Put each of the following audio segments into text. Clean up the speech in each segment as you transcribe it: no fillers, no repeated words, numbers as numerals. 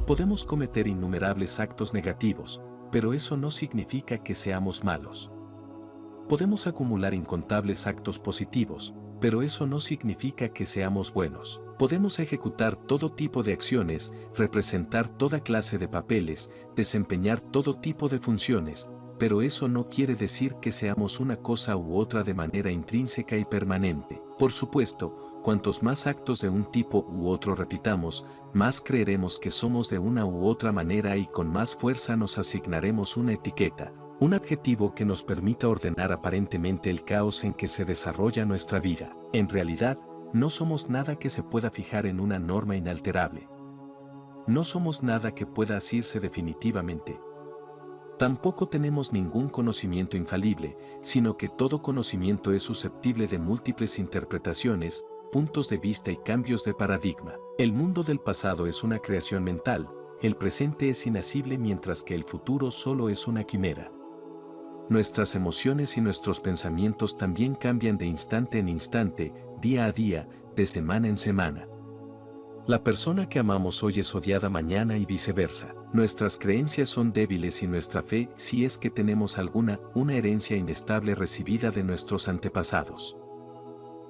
Podemos cometer innumerables actos negativos, pero eso no significa que seamos malos. Podemos acumular incontables actos positivos, pero eso no significa que seamos buenos. Podemos ejecutar todo tipo de acciones, representar toda clase de papeles, desempeñar todo tipo de funciones, pero eso no quiere decir que seamos una cosa u otra de manera intrínseca y permanente. Por supuesto, cuantos más actos de un tipo u otro repitamos, más creeremos que somos de una u otra manera y con más fuerza nos asignaremos una etiqueta, un adjetivo que nos permita ordenar aparentemente el caos en que se desarrolla nuestra vida. En realidad, no somos nada que se pueda fijar en una norma inalterable. No somos nada que pueda asirse definitivamente. Tampoco tenemos ningún conocimiento infalible, sino que todo conocimiento es susceptible de múltiples interpretaciones, puntos de vista y cambios de paradigma. El mundo del pasado es una creación mental, el presente es inasible mientras que el futuro solo es una quimera. Nuestras emociones y nuestros pensamientos también cambian de instante en instante, día a día, de semana en semana. La persona que amamos hoy es odiada mañana y viceversa. Nuestras creencias son débiles y nuestra fe, si es que tenemos alguna, una herencia inestable recibida de nuestros antepasados.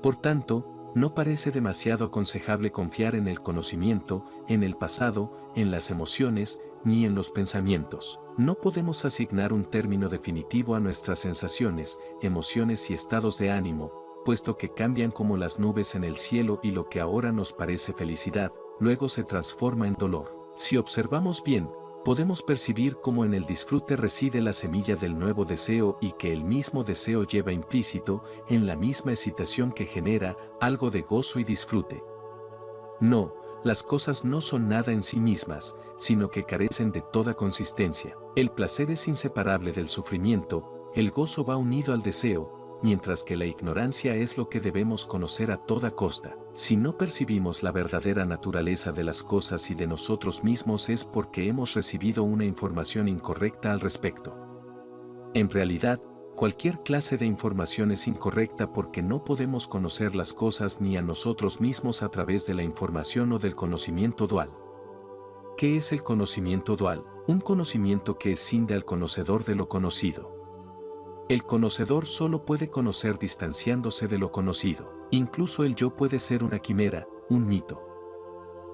Por tanto, no parece demasiado aconsejable confiar en el conocimiento, en el pasado, en las emociones, ni en los pensamientos. No podemos asignar un término definitivo a nuestras sensaciones, emociones y estados de ánimo, puesto que cambian como las nubes en el cielo y lo que ahora nos parece felicidad, luego se transforma en dolor. Si observamos bien, podemos percibir cómo en el disfrute reside la semilla del nuevo deseo y que el mismo deseo lleva implícito, en la misma excitación que genera, algo de gozo y disfrute. No, las cosas no son nada en sí mismas, sino que carecen de toda consistencia. El placer es inseparable del sufrimiento, el gozo va unido al deseo, mientras que la ignorancia es lo que debemos conocer a toda costa. Si no percibimos la verdadera naturaleza de las cosas y de nosotros mismos es porque hemos recibido una información incorrecta al respecto. En realidad, cualquier clase de información es incorrecta porque no podemos conocer las cosas ni a nosotros mismos a través de la información o del conocimiento dual. ¿Qué es el conocimiento dual? Un conocimiento que escinde al conocedor de lo conocido. El conocedor solo puede conocer distanciándose de lo conocido. Incluso el yo puede ser una quimera, un mito.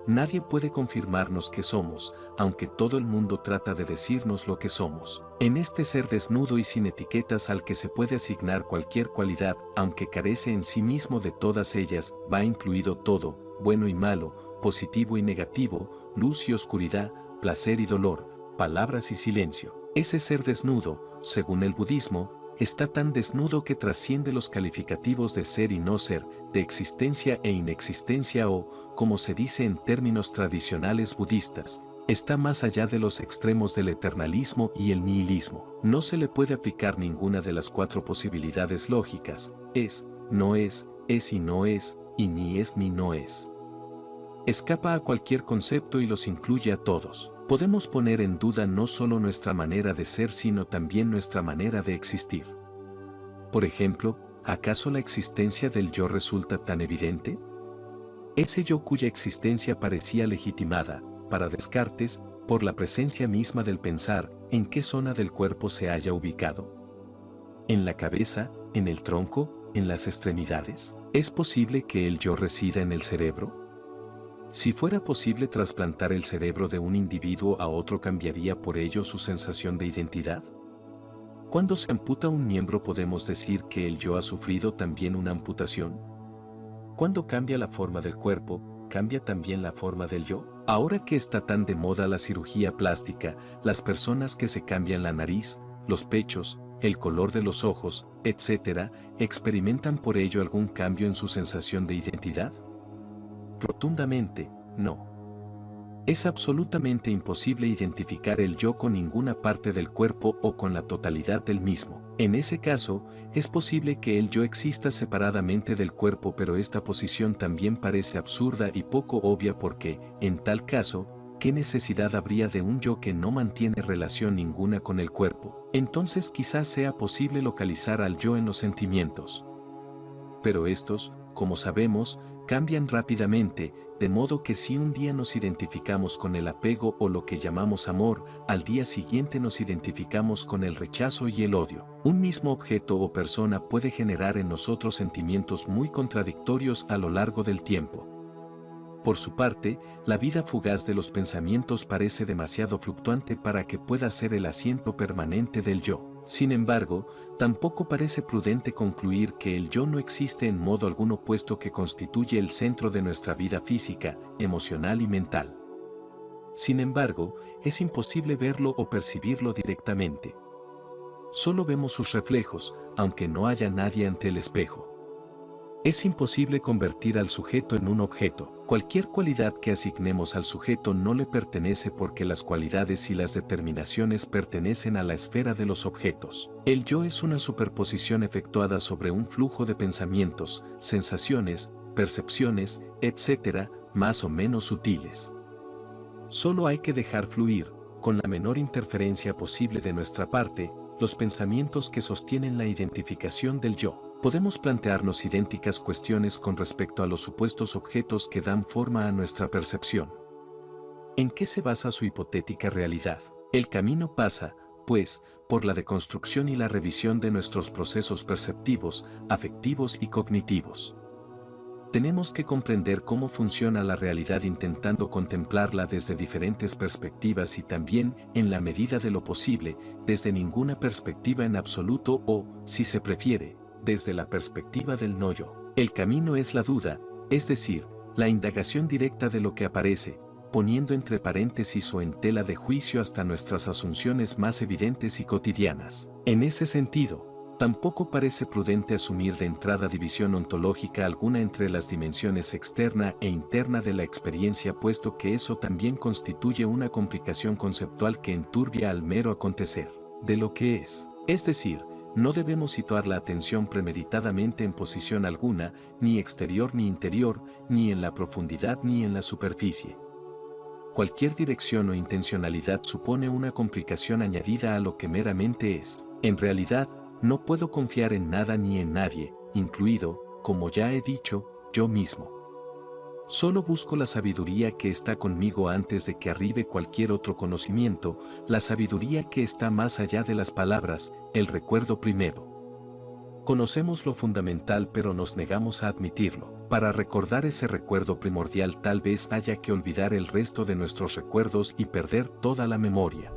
Nadie puede confirmarnos que somos, aunque todo el mundo trata de decirnos lo que somos. En este ser desnudo y sin etiquetas al que se puede asignar cualquier cualidad, aunque carece en sí mismo de todas ellas, va incluido todo, bueno y malo, positivo y negativo, luz y oscuridad, placer y dolor, palabras y silencio. Ese ser desnudo, según el budismo, está tan desnudo que trasciende los calificativos de ser y no ser, de existencia e inexistencia o, como se dice en términos tradicionales budistas, está más allá de los extremos del eternalismo y el nihilismo. No se le puede aplicar ninguna de las cuatro posibilidades lógicas, es y no es, y ni es ni no es. Escapa a cualquier concepto y los incluye a todos. Podemos poner en duda no solo nuestra manera de ser sino también nuestra manera de existir. Por ejemplo, ¿acaso la existencia del yo resulta tan evidente? Ese yo cuya existencia parecía legitimada, para Descartes, por la presencia misma del pensar, ¿en qué zona del cuerpo se halla ubicado? ¿En la cabeza, en el tronco, en las extremidades? ¿Es posible que el yo resida en el cerebro? Si fuera posible trasplantar el cerebro de un individuo a otro, ¿cambiaría por ello su sensación de identidad? Cuando se amputa un miembro, ¿podemos decir que el yo ha sufrido también una amputación? Cuando cambia la forma del cuerpo, ¿cambia también la forma del yo? Ahora que está tan de moda la cirugía plástica, las personas que se cambian la nariz, los pechos, el color de los ojos, etc., ¿experimentan por ello algún cambio en su sensación de identidad? Rotundamente, no. Es absolutamente imposible identificar el yo con ninguna parte del cuerpo o con la totalidad del mismo. En ese caso, es posible que el yo exista separadamente del cuerpo, pero esta posición también parece absurda y poco obvia porque, en tal caso, ¿qué necesidad habría de un yo que no mantiene relación ninguna con el cuerpo? Entonces quizás sea posible localizar al yo en los sentimientos. Pero estos, como sabemos, cambian rápidamente, de modo que si un día nos identificamos con el apego o lo que llamamos amor, al día siguiente nos identificamos con el rechazo y el odio. Un mismo objeto o persona puede generar en nosotros sentimientos muy contradictorios a lo largo del tiempo. Por su parte, la vida fugaz de los pensamientos parece demasiado fluctuante para que pueda ser el asiento permanente del yo. Sin embargo, tampoco parece prudente concluir que el yo no existe en modo alguno puesto que constituye el centro de nuestra vida física, emocional y mental. Sin embargo, es imposible verlo o percibirlo directamente. Solo vemos sus reflejos, aunque no haya nadie ante el espejo. Es imposible convertir al sujeto en un objeto. Cualquier cualidad que asignemos al sujeto no le pertenece porque las cualidades y las determinaciones pertenecen a la esfera de los objetos. El yo es una superposición efectuada sobre un flujo de pensamientos, sensaciones, percepciones, etc., más o menos sutiles. Solo hay que dejar fluir, con la menor interferencia posible de nuestra parte, los pensamientos que sostienen la identificación del yo. Podemos plantearnos idénticas cuestiones con respecto a los supuestos objetos que dan forma a nuestra percepción. ¿En qué se basa su hipotética realidad? El camino pasa, pues, por la deconstrucción y la revisión de nuestros procesos perceptivos, afectivos y cognitivos. Tenemos que comprender cómo funciona la realidad intentando contemplarla desde diferentes perspectivas y también, en la medida de lo posible, desde ninguna perspectiva en absoluto o, si se prefiere, desde la perspectiva del no-yo. El camino es la duda, es decir, la indagación directa de lo que aparece, poniendo entre paréntesis o en tela de juicio hasta nuestras asunciones más evidentes y cotidianas. En ese sentido, tampoco parece prudente asumir de entrada división ontológica alguna entre las dimensiones externa e interna de la experiencia, puesto que eso también constituye una complicación conceptual que enturbia al mero acontecer de lo que es. Es decir, no debemos situar la atención premeditadamente en posición alguna, ni exterior ni interior, ni en la profundidad ni en la superficie. Cualquier dirección o intencionalidad supone una complicación añadida a lo que meramente es. En realidad, no puedo confiar en nada ni en nadie, incluido, como ya he dicho, yo mismo. Solo busco la sabiduría que está conmigo antes de que arribe cualquier otro conocimiento, la sabiduría que está más allá de las palabras, el recuerdo primero. Conocemos lo fundamental pero nos negamos a admitirlo. Para recordar ese recuerdo primordial tal vez haya que olvidar el resto de nuestros recuerdos y perder toda la memoria.